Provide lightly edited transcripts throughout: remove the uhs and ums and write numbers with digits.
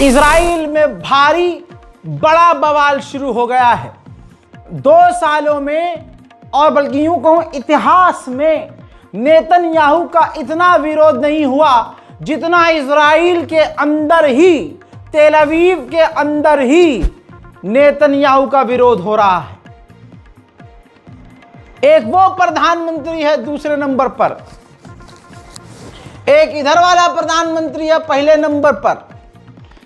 Israel में भारी बड़ा बवाल शुरू हो गया है। 2 सालों में, और बल्कि यूं कहूं इतिहास में, नेतन्याहू का इतना विरोध नहीं हुआ जितना इजराइल के अंदर ही, तेल अवीव के अंदर ही नेतन्याहू का विरोध हो रहा है। एक वो प्रधानमंत्री है दूसरे नंबर पर, एक इधर वाला प्रधानमंत्री है पहले नंबर पर,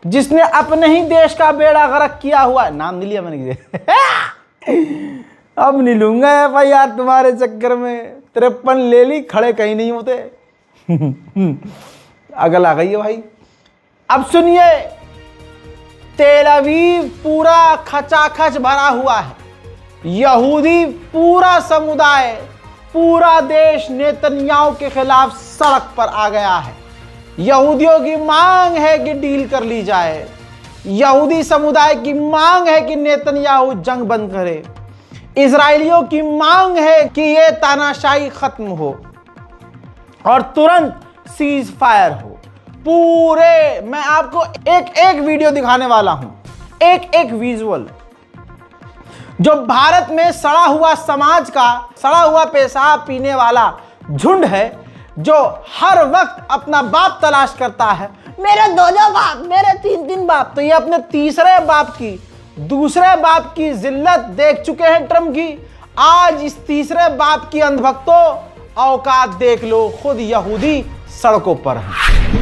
जिसने अपने ही देश का बेड़ा गर्क किया हुआ है। नाम नहीं लिया मैंने अब नहीं लूंगा भाई यार, तुम्हारे चक्कर में 53 ले ली, खड़े कहीं नहीं होते। अगल आ गई है भाई। अब सुनिए, तेल अवीव पूरा खचाखच भरा हुआ है। यहूदी पूरा समुदाय, पूरा देश नेतन्याहू के खिलाफ सड़क पर आ गया है। यहूदियों की मांग है कि डील कर ली जाए। यहूदी समुदाय की मांग है कि नेतन्याहू जंग बंद करे। इजरायलियों की मांग है कि यह तानाशाही खत्म हो और तुरंत सीज फायर हो। पूरे, मैं आपको एक एक वीडियो दिखाने वाला हूं, एक एक विजुअल, जो भारत में सड़ा हुआ समाज का, सड़ा हुआ पेशाब पीने वाला झुंड है, जो हर वक्त अपना बाप तलाश करता है। मेरे 2 बाप, मेरे 3 बाप। तो ये अपने तीसरे बाप की, दूसरे बाप की जिल्लत देख चुके हैं ट्रम्प की। आज इस तीसरे बाप की अंधभक्तों, औकात देख लो, खुद यहूदी सड़कों पर हैं।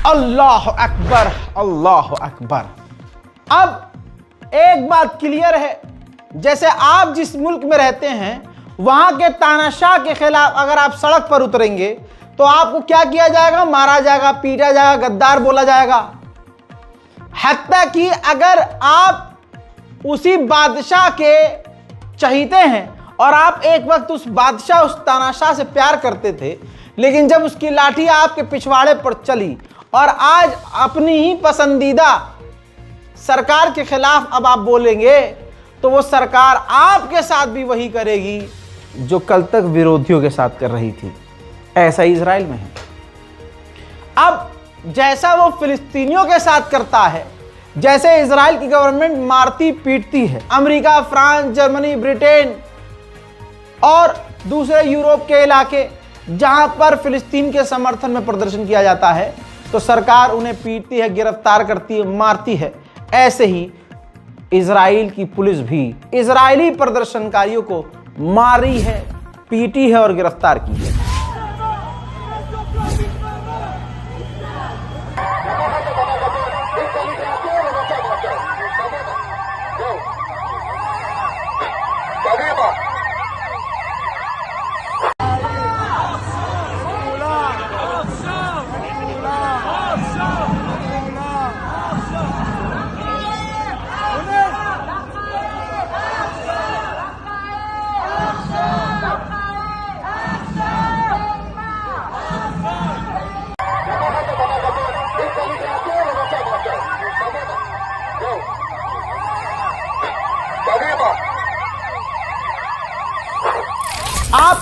अल्लाह अकबर, अल्लाह अकबर। अब एक बात क्लियर है, जैसे आप जिस मुल्क में रहते हैं वहां के तानाशाह के खिलाफ अगर आप सड़क पर उतरेंगे तो आपको क्या किया जाएगा? मारा जाएगा, पीटा जाएगा, गद्दार बोला जाएगा। हत्ता कि अगर आप उसी बादशाह के चहीते हैं और आप एक वक्त उस बादशाह, उस तानाशाह से प्यार करते थे, लेकिन जब उसकी लाठी आपके पिछवाड़े पर चली और आज अपनी ही पसंदीदा सरकार के खिलाफ अब आप बोलेंगे, तो वो सरकार आपके साथ भी वही करेगी जो कल तक विरोधियों के साथ कर रही थी। ऐसा ही इजराइल में है। अब जैसा वो फिलिस्तीनियों के साथ करता है, जैसे इजराइल की गवर्नमेंट मारती पीटती है, अमेरिका, फ्रांस, जर्मनी, ब्रिटेन और दूसरे यूरोप के इलाके जहां पर फिलिस्तीन के समर्थन में प्रदर्शन किया जाता है, तो सरकार उन्हें पीटती है, गिरफ्तार करती है, मारती है। ऐसे ही इजराइल की पुलिस भी इजरायली प्रदर्शनकारियों को मारी है, पीटी है और गिरफ्तार की है।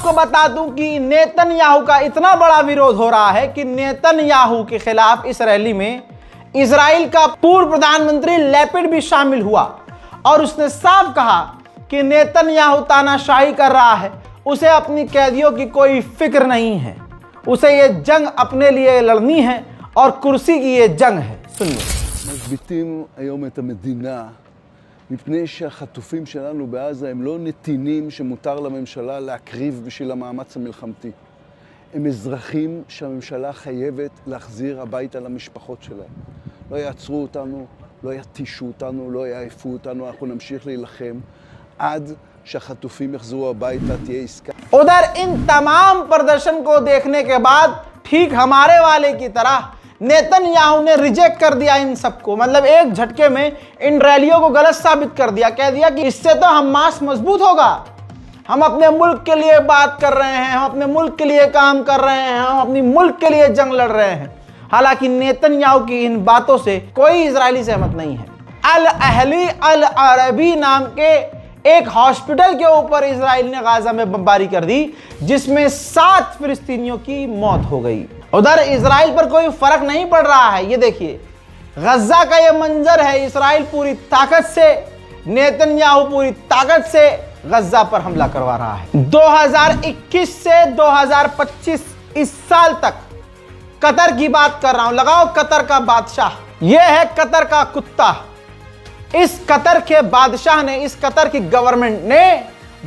आपको बता दूं कि नेतन्याहू का इतना बड़ा विरोध हो रहा है कि नेतन्याहू के खिलाफ इस रैली में इजराइल का पूर्व प्रधानमंत्री लैपिड भी शामिल हुआ और उसने साफ कहा कि नेतन्याहू तानाशाही कर रहा है, उसे अपनी कैदियों की कोई फिक्र नहीं है, उसे ये जंग अपने लिए लड़नी है और कुर्सी की ये जंग है। सुनिए। משביתים היום את המדינה מפני שהחטופים שלנו בעזה הם לא נתינים שמותר לממשלה להקריב בשביל המאמץ המלחמתי. הם אזרחים שהממשלה חייבת להחזיר הביתה למשפחות שלהם. לא יעצרו אותנו, לא יתישו אותנו, לא יעיפו אותנו, אנחנו נמשיך להילחם עד שהחטופים יחזרו הביתה, תהיה עסקה. उधर इन तमाम प्रदर्शन को देखने के बाद ठीक हमारे वाले की तरह नेतन्याहू ने रिजेक्ट कर दिया इन सबको, मतलब एक झटके में इन रैलियों को गलत साबित कर दिया। कह दिया कि इससे तो हमास मजबूत होगा, हम अपने मुल्क के लिए बात कर रहे हैं, हम अपने मुल्क के लिए काम कर रहे हैं, हम अपनी मुल्क के लिए जंग लड़ रहे हैं। हालांकि नेतन्याहू की इन बातों से कोई इजरायली सहमत नहीं है। अल अहली अल अरबी नाम के एक हॉस्पिटल के ऊपर इजराइल ने गाजा में बमबारी कर दी, जिसमें 7 फिलिस्तीनियों की मौत हो गई। उधर इजराइल पर कोई फर्क नहीं पड़ रहा है। ये देखिए गजा का ये मंजर है, इजराइल पूरी ताकत से, नेतन्याहू पूरी ताकत से गजा पर हमला करवा रहा है। 2021 से 2025 इस साल तक कतर की बात कर रहा हूं, लगाओ कतर का बादशाह, यह है कतर का कुत्ता। इस कतर के बादशाह ने, इस कतर की गवर्नमेंट ने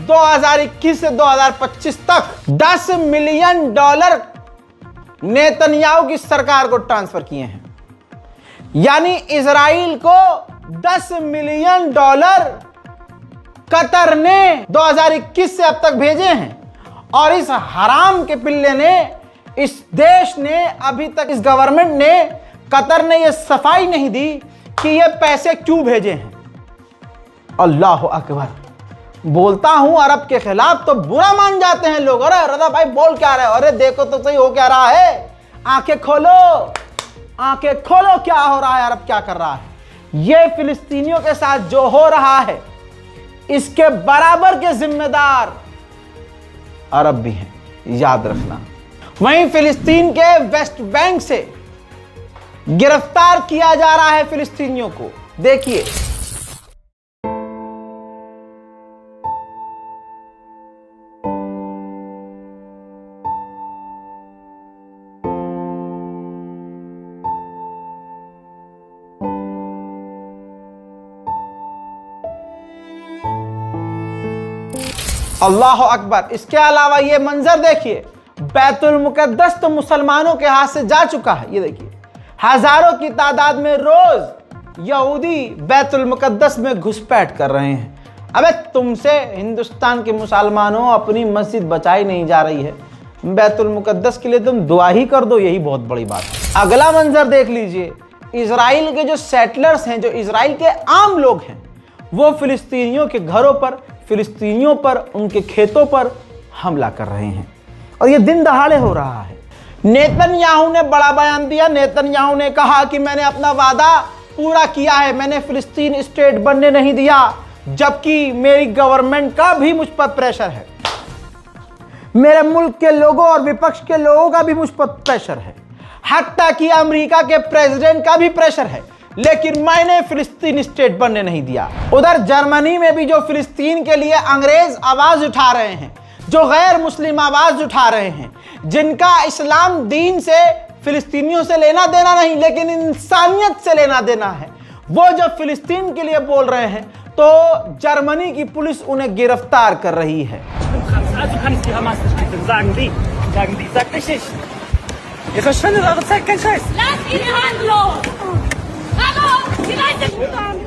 2021 से 2025 तक $10 मिलियन नेतन्याहू की सरकार को ट्रांसफर किए हैं। यानी इजराइल को $10 मिलियन कतर ने 2021 से अब तक भेजे हैं। और इस हराम के पिल्ले ने, इस देश ने, अभी तक इस गवर्नमेंट ने, कतर ने यह सफाई नहीं दी कि ये पैसे क्यों भेजे हैं। अल्लाह अकबर। बोलता हूं अरब के खिलाफ तो बुरा मान जाते हैं लोग। अरे रजा भाई बोल क्या रहे हो, अरे देखो तो सही हो क्या रहा है, आंखें खोलो, आंखें खोलो, क्या हो रहा है, अरब क्या कर रहा है। ये फिलिस्तीनियों के साथ जो हो रहा है इसके बराबर के जिम्मेदार अरब भी हैं, याद रखना। वहीं फिलिस्तीन के वेस्ट बैंक से गिरफ्तार किया जा रहा है फिलिस्तीनियों को। देखिए अल्लाह अकबर। इसके अलावा ये मंजर देखिए, बैतुल मुकद्दस तो मुसलमानों के हाथ से जा चुका है। ये देखिए हजारों की तादाद में रोज यहूदी बैतुल मुकद्दस में घुसपैठ कर रहे हैं। अबे तुमसे हिंदुस्तान के मुसलमानों अपनी मस्जिद बचाई नहीं जा रही है, बैतुल मुकद्दस के लिए तुम दुआ ही कर दो, यही बहुत बड़ी बात है। अगला मंजर देख लीजिए, इजराइल के जो सेटलर्स हैं, जो इजराइल के आम लोग हैं, वो फिलिस्तीनियों के घरों पर, फिलिस्तीनियों पर, उनके खेतों पर हमला कर रहे हैं और ये दिन दहाड़े हो रहा है। नेतन्याहू ने बड़ा बयान दिया। नेतन्याहू ने कहा कि मैंने अपना वादा पूरा किया है, मैंने फिलिस्तीन स्टेट बनने नहीं दिया, जबकि मेरी गवर्नमेंट का भी मुझ पर प्रेशर है, मेरे मुल्क के लोगों और विपक्ष के लोगों का भी मुझ पर प्रेशर है, हत्ता कि अमेरिका के प्रेसिडेंट का भी प्रेशर है, लेकिन मैंने फिलिस्तीन स्टेट बनने नहीं दिया। उधर जर्मनी में भी जो फिलिस्तीन के लिए अंग्रेज आवाज उठा रहे हैं, जो गैर मुस्लिम आवाज उठा रहे हैं, जिनका इस्लाम दीन से, फिलिस्तीनियों से लेना देना नहीं लेकिन इंसानियत से लेना देना है, वो जब फिलिस्तीन के लिए बोल रहे हैं तो जर्मनी की पुलिस उन्हें गिरफ्तार कर रही है।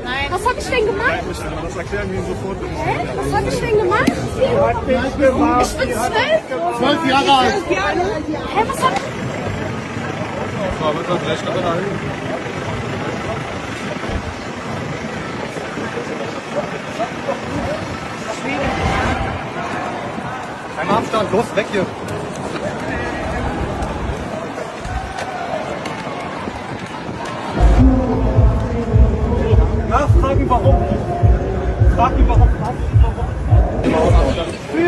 Nein. Was hab ich denn gemacht? Das erklären wir Ihnen sofort. Was hab ich denn gemacht? Ich bin 12. 12 Jahre alt. Hä, was hab ich? Kein Abstand, los, weg hier. Nachfragen warum. Frag ihn warum.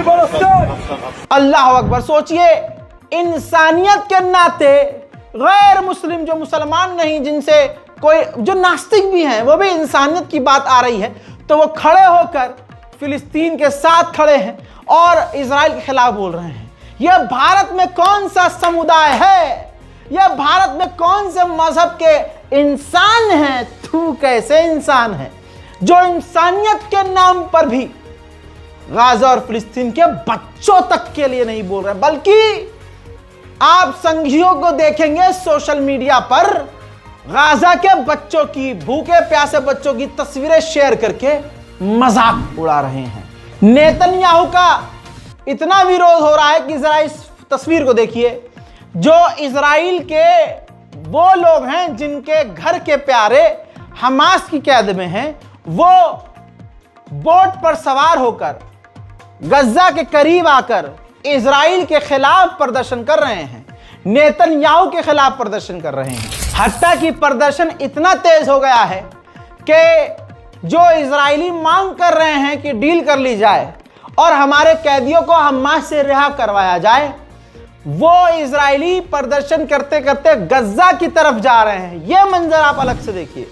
Abstand. Abstand. अल्लाह अकबर। सोचिए, इंसानियत के नाते गैर मुस्लिम, जो मुसलमान नहीं, जिनसे कोई, जो नास्तिक भी हैं, वो भी इंसानियत की बात आ रही है, तो वो खड़े होकर फिलिस्तीन के साथ खड़े हैं और इजराइल के खिलाफ बोल रहे हैं। यह भारत में कौन सा समुदाय है? यह भारत में कौन से मजहब के इंसान हैं? तू कैसे इंसान है जो इंसानियत के नाम पर भी गाजा और फिलिस्तीन के बच्चों तक के लिए नहीं बोल रहे, बल्कि आप संघियों को देखेंगे सोशल मीडिया पर गाजा के बच्चों की, भूखे प्यासे बच्चों की तस्वीरें शेयर करके मजाक उड़ा रहे हैं। नेतन्याहू का इतना विरोध हो रहा है कि जरा इस तस्वीर को देखिए, जो इजराइल के वो लोग हैं जिनके घर के प्यारे हमास की कैद में हैं, वो बोट पर सवार होकर गज्जा के करीब आकर इजराइल के खिलाफ प्रदर्शन कर रहे हैं, नेतन्याहू के खिलाफ प्रदर्शन कर रहे हैं। हत्ता कि प्रदर्शन इतना तेज हो गया है कि जो इजरायली मांग कर रहे हैं कि डील कर ली जाए और हमारे कैदियों को हमास से रिहा करवाया जाए, वो इजरायली प्रदर्शन करते करते गज्जा की तरफ जा रहे हैं। यह मंजर आप अलग से देखिए।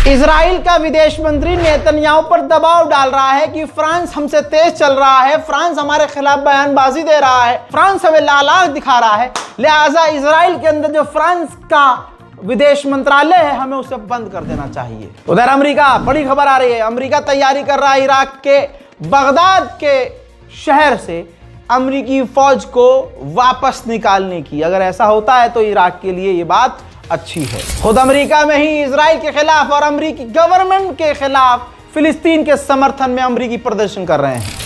इजराइल का विदेश मंत्री नेतन्याहू पर दबाव डाल रहा है कि फ्रांस हमसे तेज चल रहा है, फ्रांस हमारे खिलाफ बयानबाजी दे रहा है, फ्रांस हमें लालाच दिखा रहा है, लिहाजा इजराइल के अंदर जो फ्रांस का विदेश मंत्रालय है हमें उसे बंद कर देना चाहिए। उधर अमेरिका, बड़ी खबर आ रही है, अमेरिका तैयारी कर रहा है इराक के बगदाद के शहर से अमेरिकी फौज को वापस निकालने की। अगर ऐसा होता है तो इराक के लिए ये बात अच्छी है। खुद अमेरिका में ही इजराइल के खिलाफ और अमेरिकी गवर्नमेंट के खिलाफ फिलिस्तीन के समर्थन में अमेरिकी प्रदर्शन कर रहे हैं।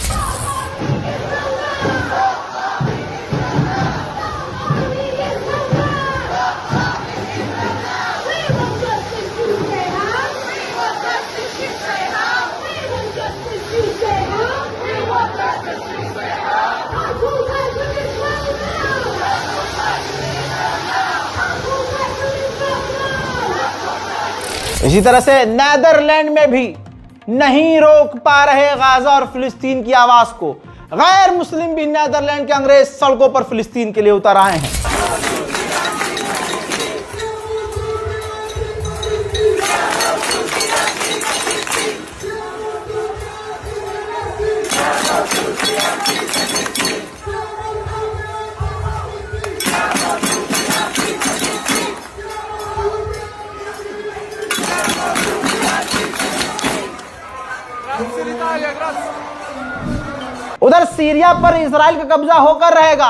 इसी तरह से नेदरलैंड में भी नहीं रोक पा रहे गाजा और फिलिस्तीन की आवाज को। गैर मुस्लिम भी नेदरलैंड के अंग्रेज सड़कों पर फिलिस्तीन के लिए उतर आए हैं। उधर सीरिया पर इजराइल का कब्जा होकर रहेगा,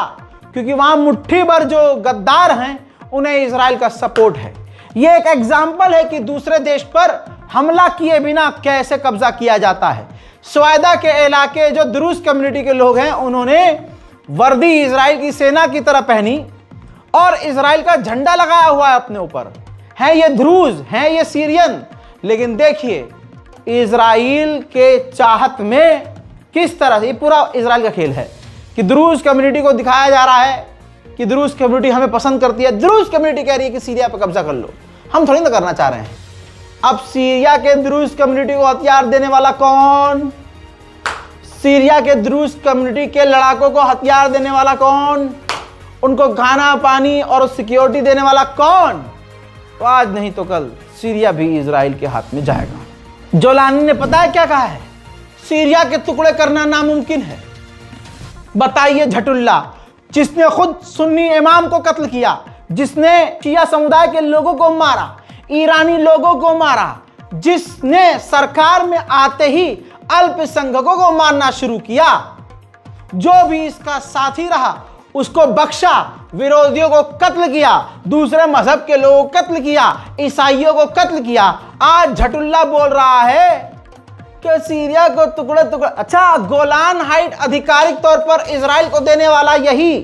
क्योंकि वहां मुट्ठी भर जो गद्दार हैं उन्हें इजराइल का सपोर्ट है। यह एक एग्जाम्पल है कि दूसरे देश पर हमला किए बिना कैसे कब्जा किया जाता है। स्वायदा के इलाके जो द्रूज कम्युनिटी के लोग हैं, उन्होंने वर्दी इजराइल की सेना की तरह पहनी और इजराइल का झंडा लगाया हुआ है अपने ऊपर। हैं ये द्रूज, हैं ये सीरियन, लेकिन देखिए इजराइल के चाहत में किस तरह से, ये पूरा इजराइल का खेल है कि द्रूज कम्युनिटी को दिखाया जा रहा है कि द्रूज कम्युनिटी हमें पसंद करती है। द्रूज कम्युनिटी कह रही है कि सीरिया पर कब्जा कर लो, हम थोड़ी ना करना चाह रहे हैं। अब सीरिया के द्रूज कम्युनिटी को हथियार देने वाला कौन? सीरिया के द्रूज कम्युनिटी के लड़ाकों को हथियार देने वाला कौन? उनको खाना पानी और सिक्योरिटी देने वाला कौन? तो आज नहीं तो कल सीरिया भी इजराइल के हाथ में जाएगा। जोलानी ने पता है क्या कहा है? सीरिया के टुकड़े करना नामुमकिन है। बताइए झटुल्ला, जिसने खुद सुन्नी इमाम को कत्ल किया, जिसने शिया समुदाय के लोगों को मारा, ईरानी लोगों को मारा, जिसने सरकार में आते ही अल्पसंख्यकों को मारना शुरू किया, जो भी इसका साथी रहा उसको बख्शा, विरोधियों को कत्ल किया, दूसरे मजहब के लोगों को कत्ल किया, ईसाइयों को कत्ल किया। आज झटुल्ला बोल रहा है कि सीरिया को टुकड़े टुकड़े, अच्छा गोलान हाइट आधिकारिक तौर पर इजराइल को देने वाला यही,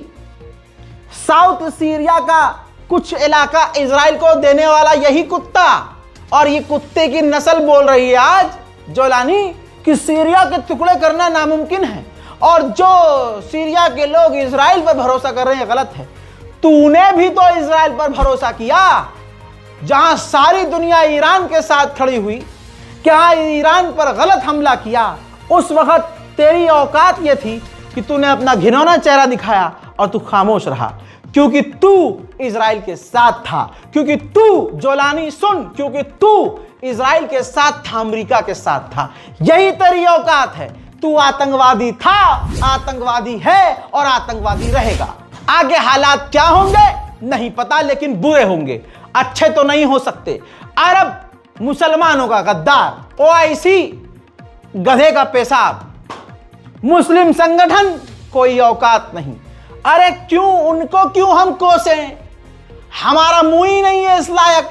साउथ सीरिया का कुछ इलाका इजराइल को देने वाला यही कुत्ता, और ये कुत्ते की नस्ल बोल रही है आज जोलानी कि सीरिया के टुकड़े करना नामुमकिन है, और जो सीरिया के लोग इजराइल पर भरोसा कर रहे हैं गलत है। तूने भी तो इजराइल पर भरोसा किया, जहां सारी दुनिया ईरान के साथ खड़ी हुई, क्या ईरान पर गलत हमला किया, उस वक्त तेरी औकात ये थी कि तूने अपना घिनौना चेहरा दिखाया और तू खामोश रहा, क्योंकि तू इजराइल के साथ था, क्योंकि तू जोलानी सुन, क्योंकि तू इजराइल के साथ था, अमेरिका के साथ था। यही तेरी औकात है। तू आतंकवादी था, आतंकवादी है और आतंकवादी रहेगा। आगे हालात क्या होंगे नहीं पता, लेकिन बुरे होंगे, अच्छे तो नहीं हो सकते। अरब मुसलमानों का गद्दार, ओआईसी गधे का पेशाब, मुस्लिम संगठन कोई औकात नहीं। अरे क्यों उनको क्यों हम कोसें, हमारा मुंह ही नहीं है इस लायक।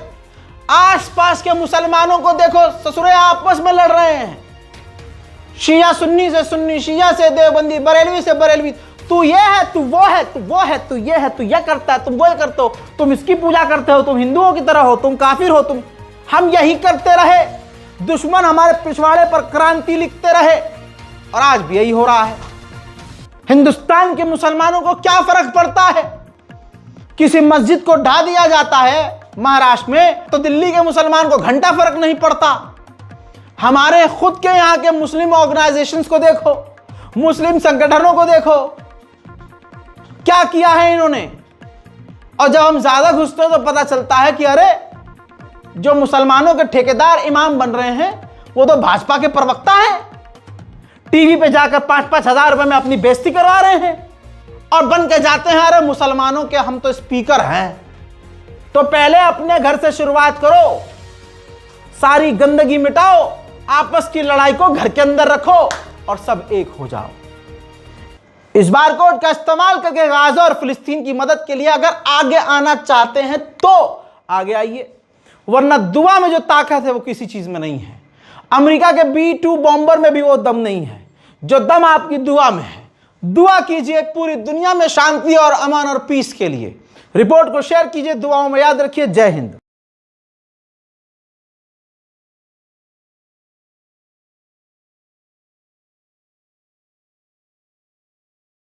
आसपास के मुसलमानों को देखो, ससुरे आपस में लड़ रहे हैं, शिया सुन्नी से सुन्नी, शिया से देवबंदी, बरेलवी से बरेलवी। तू ये है, तू वो है, तू वो है, तू ये है, तू ये करता है, तुम वो करते हो, तुम इसकी पूजा करते हो, तुम हिंदुओं की तरह हो, तुम काफिर हो, तुम। हम यही करते रहे, दुश्मन हमारे पिछवाड़े पर क्रांति लिखते रहे, और आज भी यही हो रहा है। हिंदुस्तान के मुसलमानों को क्या फर्क पड़ता है? किसी मस्जिद को ढा दिया जाता है महाराष्ट्र में, तो दिल्ली के मुसलमान को घंटा फर्क नहीं पड़ता। हमारे खुद के यहां के मुस्लिम ऑर्गेनाइजेशंस को देखो, मुस्लिम संगठनों को देखो, क्या किया है इन्होंने। और जब हम ज्यादा घुसते हैं तो पता चलता है कि अरे जो मुसलमानों के ठेकेदार इमाम बन रहे हैं वो तो भाजपा के प्रवक्ता हैं, टीवी पे जाकर 5-5 हजार रुपए में अपनी बेइज्जती करवा रहे हैं, और बन के जाते हैं अरे मुसलमानों के हम तो स्पीकर हैं। तो पहले अपने घर से शुरुआत करो, सारी गंदगी मिटाओ, आपस की लड़ाई को घर के अंदर रखो और सब एक हो जाओ। इस बार कोड का इस्तेमाल करके गाजा और फिलिस्तीन की मदद के लिए अगर आगे आना चाहते हैं तो आगे आइए, वरना दुआ में जो ताकत है वो किसी चीज में नहीं है। अमेरिका के B-2 बॉम्बर में भी वो दम नहीं है जो दम आपकी दुआ में है। दुआ कीजिए पूरी दुनिया में शांति और अमन और पीस के लिए। रिपोर्ट को शेयर कीजिए, दुआओं में याद रखिए। जय हिंद।